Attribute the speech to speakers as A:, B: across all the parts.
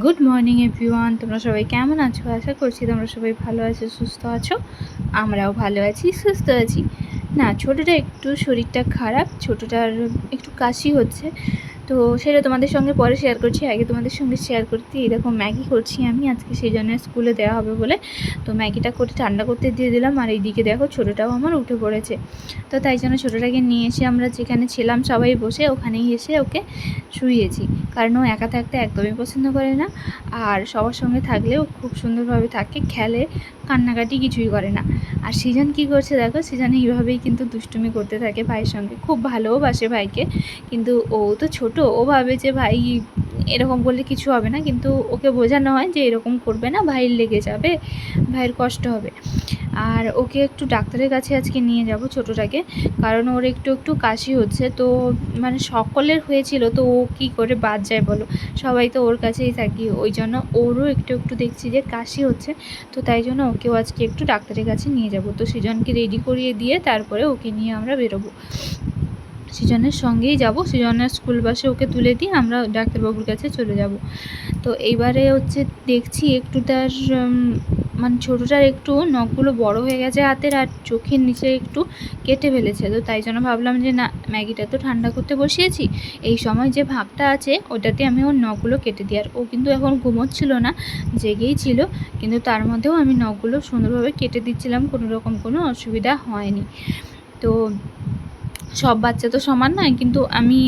A: Good morning everyone, তোমরা সবাই কেমন আছো? আশা করছি তোমরা সবাই ভালো আছো, সুস্থ আছো। আমরাও ভালো আছি, সুস্থ আছি। না, ছোটোটা একটু শরীরটা খারাপ, ছোটোটার একটু কাশি হচ্ছে, তো সেটা তোমাদের সঙ্গে পরে শেয়ার করছি। আগে তোমাদের সঙ্গে শেয়ার করতে এরকম ম্যাগি করছি আমি আজকে, সেই জন্য স্কুলে দেওয়া হবে বলে তো ম্যাগিটা করে ঠান্ডা করতে দিয়ে দিলাম। আর এইদিকে দেখো ছোটোটাও আমার উঠে পড়েছে, তো তাই জন্য ছোটোটাকে নিয়ে এসে আমরা যেখানে ছিলাম সবাই বসে ওখানেই এসে ওকে শুইয়েছি, কারণ ও একা থাকতে একদমই পছন্দ করে না। আর সবার সঙ্গে থাকলেও খুব সুন্দরভাবে থাকে, খেলে, কান্নাকাটি কিছুই করে না। আর সৃজন কী করছে দেখো, সৃজন এইভাবেই কিন্তু দুষ্টুমি করতে থাকে ভাইয়ের সঙ্গে, খুব ভালোবাসে ভাইকে, কিন্তু ও তো ছোট, ও ভাবে যে ভাই এরকম করলে কিছু হবে না, কিন্তু ওকে বোঝানো হয় যে এরকম করবে না, ভাইয়ের লেগে যাবে, ভাইয়ের কষ্ট হবে। আর ওকে একটু ডাক্তারের কাছে আজকে নিয়ে যাব ছোটোটাকে, কারণ ওর একটু একটু কাশি হচ্ছে, তো মানে সকলের হয়েছিল, তো ও কী করে বাদ যায় বলো, সবাই তো ওর কাছেই থাকি, ওই জন্য ওরও একটু একটু দেখছি যে কাশি হচ্ছে, তো তাই জন্য ওকেও আজকে একটু ডাক্তারের কাছে নিয়ে যাব। তো সৃজনকে রেডি করিয়ে দিয়ে তারপরে ওকে নিয়ে আমরা বেরোবো, সৃজনের সঙ্গেই যাব, সৃজনের স্কুল বাসে ওকে তুলে দিয়ে আমরা ডাক্তারবাবুর কাছে চলে যাব। তো এইবারে হচ্ছে দেখছি একটু তার মানে ছোটোটার একটু নখগুলো বড় হয়ে গেছে হাতের, আর চোখের নিচে একটু কেটে ফেলেছে, তো তাই জন্য ভাবলাম যে না, ম্যাগিটা তো ঠান্ডা করতে বসিয়েছি, এই সময় যে ভাগটা আছে ওটাতে আমি ওর নখগুলো কেটে দিই। আর ও কিন্তু এখন ঘুমোচ্ছিল না, জেগেই ছিল, কিন্তু তার মধ্যেও আমি নখগুলো সুন্দরভাবে কেটে দিচ্ছিলাম, কোনো রকম কোনো অসুবিধা হয়নি। তো সব বাচ্চা তো সমান নয়, কিন্তু আমি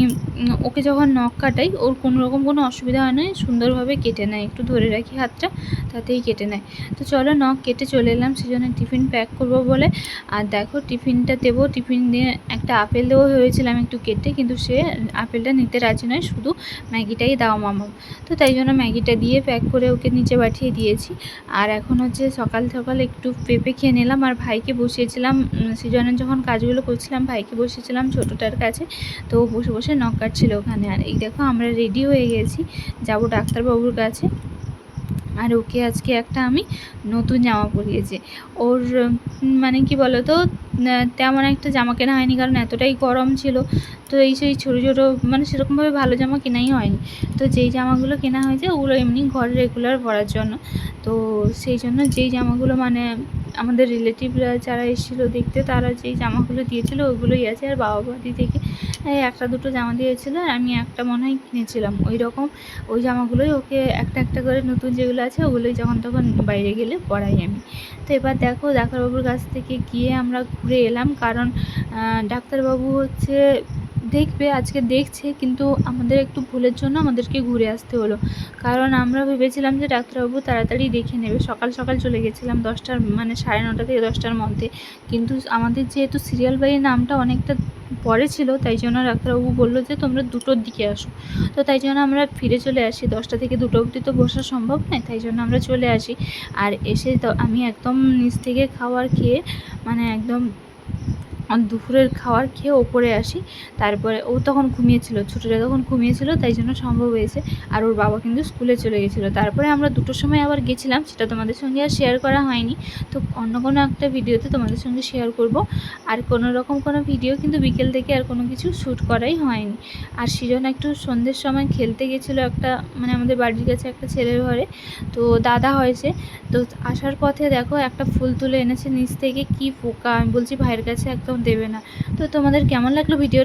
A: ওকে যখন নখ কাটাই ওর কোনো রকম কোনো অসুবিধা হয় না, সুন্দরভাবে কেটে নেয়, একটু ধরে রাখি হাতটা, তাতেই কেটে নেয়। তো চলো, নখ কেটে চলে এলাম সেজন্য টিফিন প্যাক করবো বলে। আর দেখো টিফিনটা দেবো, টিফিন দিয়ে একটা আপেল দেবো ভেবেছিলাম একটু কেটে, কিন্তু সে আপেলটা নিতে রাজি নয়, শুধু ম্যাগিটাই দাও মামা। তো তাই জন্য ম্যাগিটা দিয়ে প্যাক করে ওকে নিচে পাঠিয়ে দিয়েছি। আর এখন হচ্ছে সকাল সকাল একটু পেঁপে খেয়ে নিলাম, আর ভাইকে বসিয়েছিলাম, সৃজনের যখন কাজগুলো করছিলাম ভাইকে বসিয়েছিলাম ছোটোটার কাছে, তো ও বসে বসে নখ কাটছিল ওখানে। আর এই দেখো আমরা রেডি হয়ে গেছি, যাব ডাক্তারবাবুর কাছে। আর ওকে আজকে একটা আমি নতুন জামা পরিয়েছি। ওর মানে কি বলো তো, তেমন একটা জামা কেনা হয়নি, কারণ এতটাই গরম ছিল, তো এই সেই ছোটো ছোটো মানে সেরকমভাবে ভালো জামা কেনাই হয়নি। তো যেই জামাগুলো কেনা হয়েছে ওগুলো এমনি ঘরে রেগুলার পরার জন্য, তো সেই জন্য যেই জামাগুলো মানে আমাদের রিলেটিভরা যারা এসেছিলো দেখতে, তারা যেই জামাগুলো দিয়েছিলো ওইগুলোই আছে। আর বাবা বাড়ি থেকে একটা দুটো জামা দিয়েছিলো, আর আমি একটা মনে হয় কিনেছিলাম, ওই রকম ওই জামাগুলোই ওকে একটা একটা করে নতুন যেগুলো আছে ওগুলোই যখন তখন বাইরে গেলে পরাই আমি। তো এবার দেখো ডাক্তারবাবুর কাছ থেকে গিয়ে আমরা ঘুরে এলাম, কারণ ডাক্তারবাবু হচ্ছে দেখবে, আজকে দেখছে, কিন্তু আমাদের একটু ভুলের জন্য আমাদেরকে ঘুরে আসতে হলো, কারণ আমরা ভেবেছিলাম যে ডাক্তারবাবু তাড়াতাড়ি দেখে নেবে, সকাল সকাল চলে গেছিলাম 10টার মানে 9:30 থেকে 10টার মধ্যে, কিন্তু আমাদের যেহেতু সিরিয়াল বাই নামটা অনেকটা পরে ছিল, তাই জন্য ডাক্তারবাবু বললো যে তোমরা 2টোর দিকে আসো। তো তাই জন্য আমরা ফিরে চলে আসি, 10টা থেকে 2টো অবধি তো বসা সম্ভব নয়, তাই জন্য আমরা চলে আসি। আর এসে তো আমি একদম নিচ থেকে খাবার খেয়ে মানে একদম দুপুরের খাবার খেয়ে ওপরে আসি, তারপরে ও তখন ঘুমিয়েছিল, ছোটোটা তখন ঘুমিয়েছিল, তাই জন্য সম্ভব হয়েছে। আর ওর বাবা কিন্তু স্কুলে চলে গেছিলো। তারপরে আমরা 2টোর সময় আবার গেছিলাম, সেটা তোমাদের সঙ্গে আর শেয়ার করা হয়নি, তো অন্য কোনো একটা ভিডিওতে তোমাদের সঙ্গে শেয়ার করব। আর কোনো রকম কোনো ভিডিও কিন্তু বিকেল থেকে আর কোনো কিছু শ্যুট করাই হয়নি। আর সৃজন একটু সন্ধ্যের সময় খেলতে গেছিলো একটা মানে আমাদের বাড়ির কাছে একটা ছেলের ঘরে, তো দাদা হয়েছে, তো আসার পথে দেখো একটা ফুল তুলে এনেছে নিচ থেকে, কি পোকা, আমি বলছি ভাইয়ের কাছে একদম দেবে না। তো তোমাদের কেমন লাগলো ভিডিও?